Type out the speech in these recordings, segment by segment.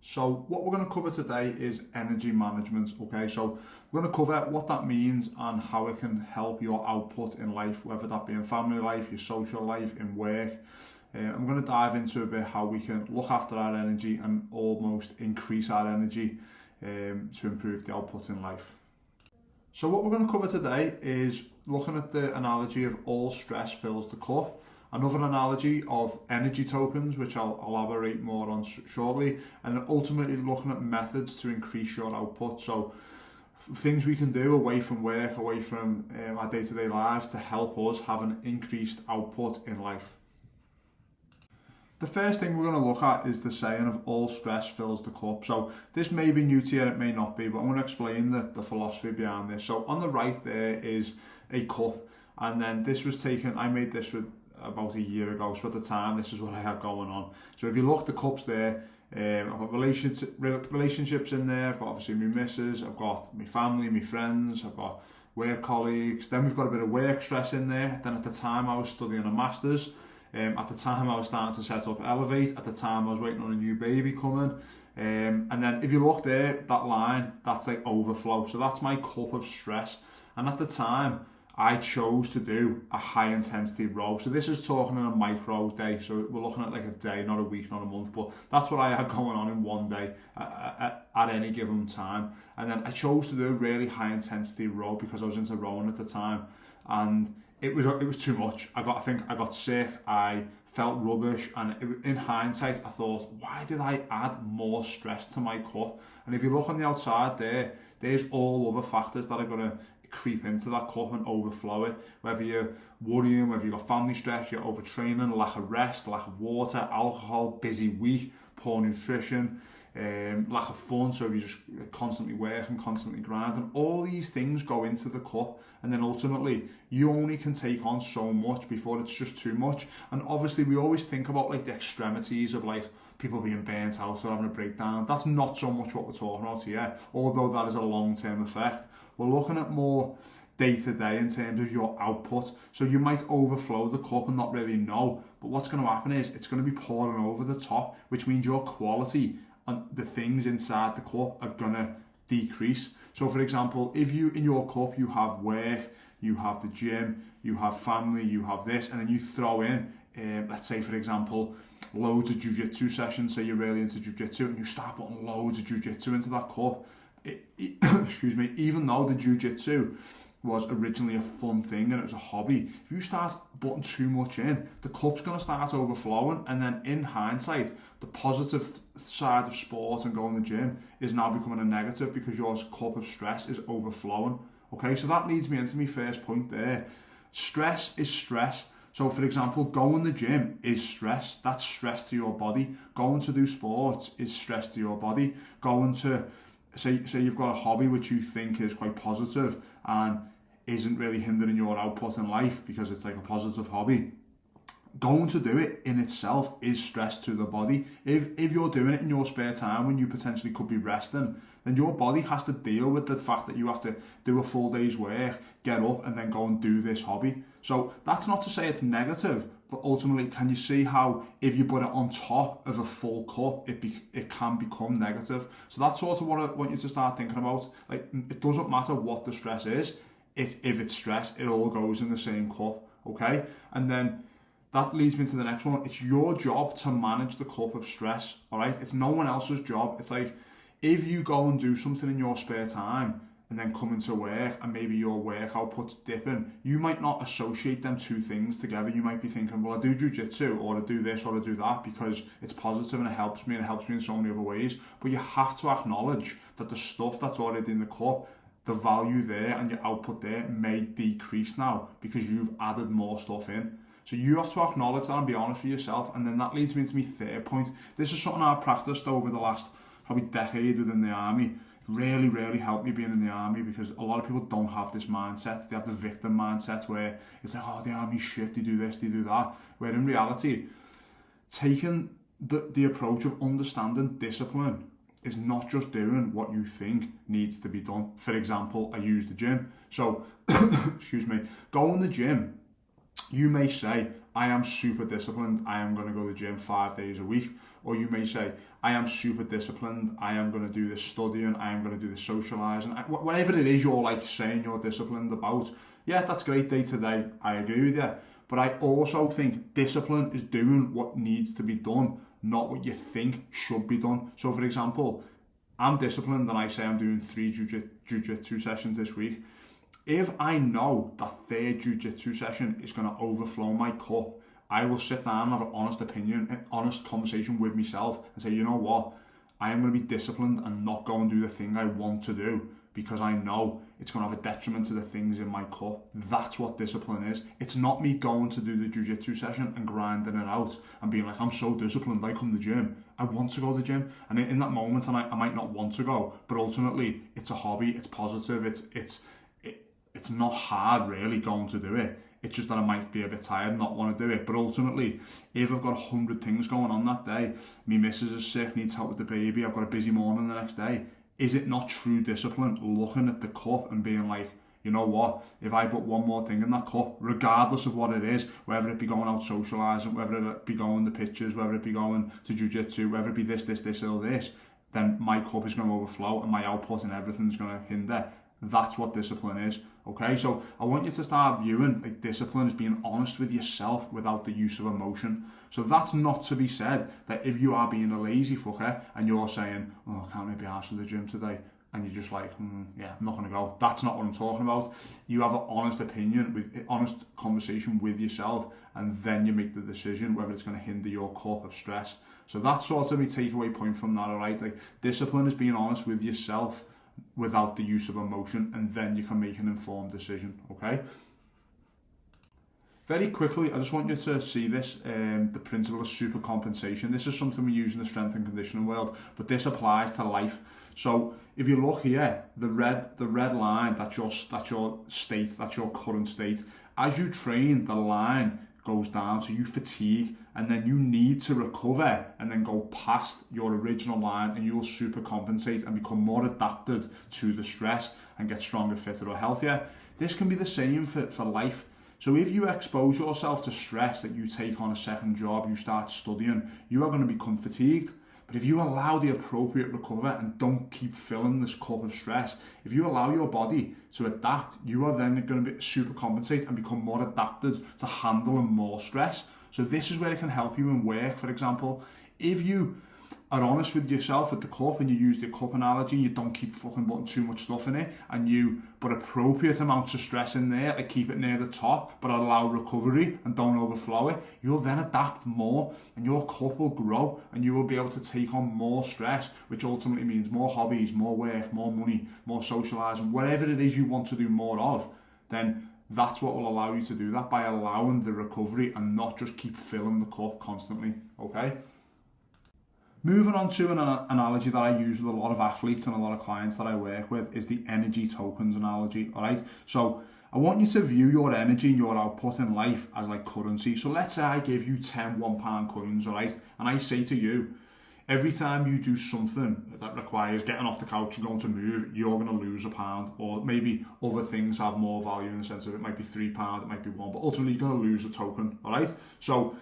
So what we're going to cover today is energy management, okay? So we're going to cover what that means and how it can help your output in life, whether that be in family life, your social life, in work. I'm going to dive into a bit how we can look after our energy and almost increase our energy to improve the output in life. So what we're going to cover today is looking at the analogy of all stress fills the cup. Another analogy of energy tokens, which I'll elaborate more on shortly, and ultimately looking at methods to increase your output. So things we can do away from work, away from our day-to-day lives to help us have an increased output in life. The first thing we're going to look at is the saying of all stress fills the cup. So this may be new to you, it may not be, but I'm going to explain the philosophy behind this. So on the right there is a cup, and then this was taken, I made this with about a year ago, so at the time this is what I had going on. So if you look, the cups there, I've got relationships in there, I've got obviously my missus, I've got my family, my friends, I've got work colleagues, then we've got a bit of work stress in there. Then at the time I was studying a master's, at the time I was starting to set up Elevate, at the time I was waiting on a new baby coming, and then if you look there, that line, that's like overflow, so that's my cup of stress. And at the time I chose to do a high intensity row. So this is talking in a micro day. So we're looking at like a day, not a week, not a month, but that's what I had going on in one day at any given time. And then I chose to do a really high intensity row because I was into rowing at the time. And it was too much. I think I got sick. I felt rubbish. And in hindsight, I thought, why did I add more stress to my cup? And if you look on the outside there's all other factors that are going to creep into that cup and overflow it, whether you're worrying, whether you've got family stress, you're overtraining, lack of rest, lack of water, alcohol, busy week, poor nutrition, lack of fun, so you're just constantly working, constantly grinding. All these things go into the cup, and then ultimately you only can take on so much before it's just too much. And obviously we always think about like the extremities of like people being burnt out or having a breakdown. That's not so much what we're talking about here, although that is a long-term effect. We're looking at more day-to-day in terms of your output. So you might overflow the cup and not really know, but what's going to happen is it's going to be pouring over the top, which means your quality and the things inside the cup are going to decrease. So for example, if you in your cup you have work, you have the gym, you have family, you have this, and then you throw in, let's say for example, loads of jiu-jitsu sessions, say you're really into jiu-jitsu, and you start putting loads of jiu-jitsu into that cup, excuse me, even though the jiu-jitsu was originally a fun thing and it was a hobby, if you start putting too much in, the cup's going to start overflowing, and then in hindsight, the positive side of sport and going to the gym is now becoming a negative because your cup of stress is overflowing. Okay, so that leads me into my first point there. Stress is stress. So for example, going to the gym is stress. That's stress to your body. Going to do sports is stress to your body. Going to say you've got a hobby which you think is quite positive and isn't really hindering your output in life because it's like a positive hobby. Going to do it in itself is stress to the body. If you're doing it in your spare time when you potentially could be resting, then your body has to deal with the fact that you have to do a full day's work, get up and then go and do this hobby. So that's not to say it's negative, but ultimately, can you see how if you put it on top of a full cup, it can become negative? So that's sort of what I want you to start thinking about. Like, it doesn't matter what the stress is. If it's stress, it all goes in the same cup, okay? And then that leads me to the next one. It's your job to manage the cup of stress, all right? It's no one else's job. It's like, if you go and do something in your spare time and then come into work and maybe your work output's dipping, you might not associate them two things together. You might be thinking, well, I do jiu-jitsu or I do this or I do that because it's positive and it helps me in so many other ways. But you have to acknowledge that the stuff that's already in the cup, the value there and your output there may decrease now because you've added more stuff in. So you have to acknowledge that and be honest with yourself. And then that leads me into my third point. This is something I've practiced over the last probably decade within the army. Really helped me being in the army because a lot of people don't have this mindset. They have the victim mindset where it's like, oh, the army's shit, they do this, they do that. Where in reality, taking the approach of understanding discipline is not just doing what you think needs to be done. For example, I use the gym. So, excuse me, going to the gym, you may say, I am super disciplined, I am going to go to the gym 5 days a week. Or you may say, I am super disciplined, I am going to do this studying, I am going to do this socialising, whatever it is you're like saying you're disciplined about. Yeah, that's great day to day, I agree with you. But I also think discipline is doing what needs to be done, not what you think should be done. So for example, I'm disciplined and I say I'm doing 3 jiu-jitsu sessions this week. If I know that third jiu-jitsu session is going to overflow my cup, I will sit down and have an honest opinion, an honest conversation with myself and say, you know what, I am going to be disciplined and not go and do the thing I want to do because I know it's going to have a detriment to the things in my cup. That's what discipline is. It's not me going to do the jiu-jitsu session and grinding it out and being like, I'm so disciplined, I come to the gym. I want to go to the gym. And in that moment, I might not want to go, but ultimately it's a hobby, it's positive, it's not hard really going to do it. It's just that I might be a bit tired and not want to do it. But ultimately, if I've got 100 things going on that day, my missus is sick, needs help with the baby, I've got a busy morning the next day, is it not true discipline looking at the cup and being like, you know what, if I put one more thing in that cup, regardless of what it is, whether it be going out socialising, whether it be going to pitches, whether it be going to jiu-jitsu, whether it be this or this, then my cup is going to overflow and my output and everything's going to hinder. That's what discipline is, okay? So I want you to start viewing like discipline as being honest with yourself without the use of emotion. So that's not to be said that if you are being a lazy fucker and you're saying, oh, I can't really be arsed with the gym today, and you're just like, yeah, I'm not going to go. That's not what I'm talking about. You have an honest opinion, with honest conversation with yourself, and then you make the decision whether it's going to hinder your cup of stress. So that's sort of my takeaway point from that, all right? Like, discipline is being honest with yourself without the use of emotion, and then you can make an informed decision, okay? Very quickly, I just want you to see this, the principle of supercompensation. This is something we use in the strength and conditioning world, but this applies to life. So if you look here, the red line, that's your state, that's your current state. As you train, the line goes down, so you fatigue, and then you need to recover and then go past your original line, and you'll supercompensate and become more adapted to the stress and get stronger, fitter, or healthier. This can be the same for life. So if you expose yourself to stress, that you take on a second job, you start studying, you are going to become fatigued. But if you allow the appropriate recovery and don't keep filling this cup of stress, if you allow your body to adapt, you are then going to supercompensate and become more adapted to handling more stress. So this is where it can help you in work, for example. If you are honest with yourself at the cup and you use the cup analogy, you don't keep fucking putting too much stuff in it, and you put appropriate amounts of stress in there to keep it near the top but allow recovery and don't overflow it, you'll then adapt more and your cup will grow and you will be able to take on more stress, which ultimately means more hobbies, more work, more money, more socialising, whatever it is you want to do more of. Then that's what will allow you to do that, by allowing the recovery and not just keep filling the cup constantly, okay? Moving on to an analogy that I use with a lot of athletes and a lot of clients that I work with is the energy tokens analogy, all right? So I want you to view your energy, your output in life as like currency. So let's say I give you 10 £1 coins, all right? And I say to you, every time you do something that requires getting off the couch and going to move, you're going to lose £1. Or maybe other things have more value in the sense of it might be £3, it might be £1, but ultimately you're going to lose a token, all right? So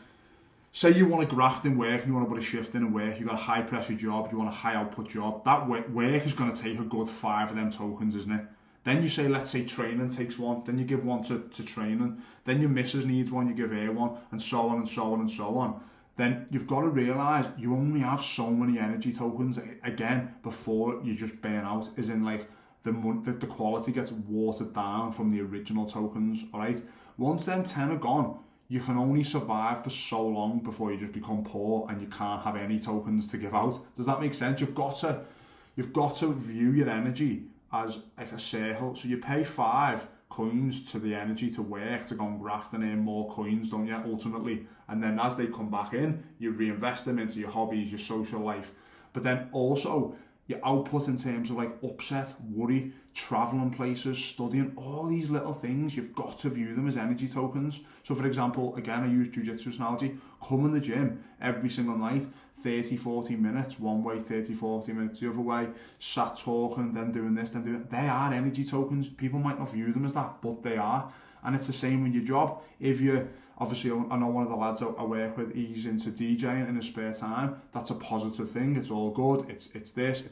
say you want to graft in work and you want to put a shift in work, you've got a high pressure job, you want a high output job, that work is going to take a good 5 of them tokens, isn't it? Then you say, let's say training takes 1, then you give 1 to training, then your missus needs 1, you give her 1, and so on and so on and so on. Then you've got to realise you only have so many energy tokens, again, before you just burn out, as in like the quality gets watered down from the original tokens, alright? Once them 10 are gone, you can only survive for so long before you just become poor and you can't have any tokens to give out. Does that make sense? You've got to view your energy as like a circle. So you pay 5 coins to the energy to work, to go and graft and earn more coins, don't you, ultimately? And then as they come back in, you reinvest them into your hobbies, your social life. But then also your output in terms of like upset, worry, traveling places, studying, all these little things, you've got to view them as energy tokens. So for example, again, I use jiu-jitsu analogy, come in the gym every single night, 30-40 minutes one way, 30-40 minutes the other way, sat talking, then doing this, then doing that. They are energy tokens. People might not view them as that, but they are. And it's the same with your job. If you, obviously, I know one of the lads I work with, he's into DJing in his spare time. That's a positive thing. It's all good. It's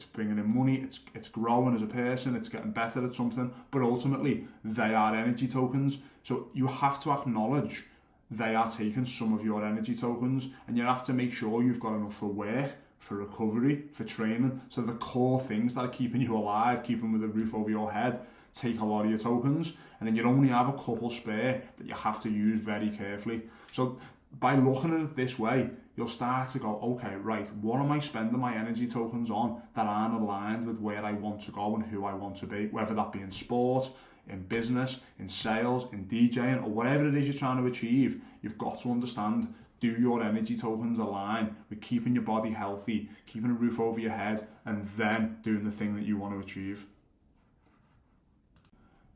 bringing in money. It's growing as a person. It's getting better at something. But ultimately, they are energy tokens. So you have to acknowledge they are taking some of your energy tokens, and you have to make sure you've got enough for work, for recovery, for training. So the core things that are keeping you alive, keeping with a roof over your head, take a lot of your tokens, and then you only have a couple spare that you have to use very carefully. So by looking at it this way, you'll start to go, okay, right, what am I spending my energy tokens on that aren't aligned with where I want to go and who I want to be, whether that be in sport, in business, in sales, in DJing, or whatever it is you're trying to achieve. You've got to understand, do your energy tokens align with keeping your body healthy, keeping a roof over your head, and then doing the thing that you want to achieve.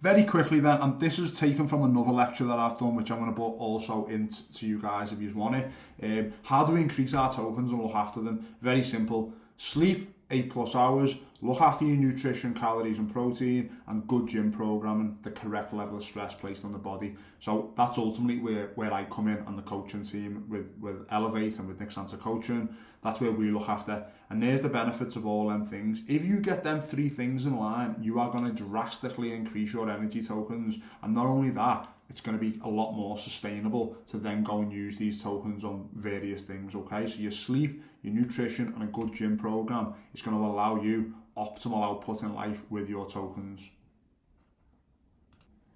Very quickly then, and this is taken from another lecture that I've done, which I'm going to put also into you guys if you want it. How do we increase our tokens and look after them? Very simple. Sleep 8+ hours, look after your nutrition, calories and protein, and good gym programming, the correct level of stress placed on the body. So that's ultimately where I come in on the coaching team with Elevate and with Nick Santa Coaching. That's where we look after. And there's the benefits of all them things. If you get them 3 things in line, you are going to drastically increase your energy tokens. And not only that, it's going to be a lot more sustainable to then go and use these tokens on various things, okay? So your sleep, your nutrition, and a good gym program is going to allow you optimal output in life with your tokens.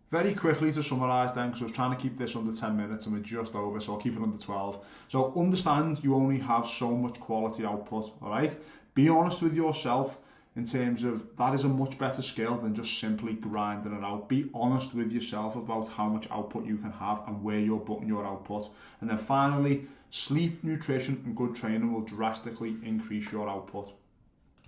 Very quickly to summarise then, because I was trying to keep this under 10 minutes and we're just over, so I'll keep it under 12. So understand you only have so much quality output, all right? Be honest with yourself in terms of that is a much better skill than just simply grinding it out. Be honest with yourself about how much output you can have and where you're putting your output. And then finally, sleep, nutrition and good training will drastically increase your output.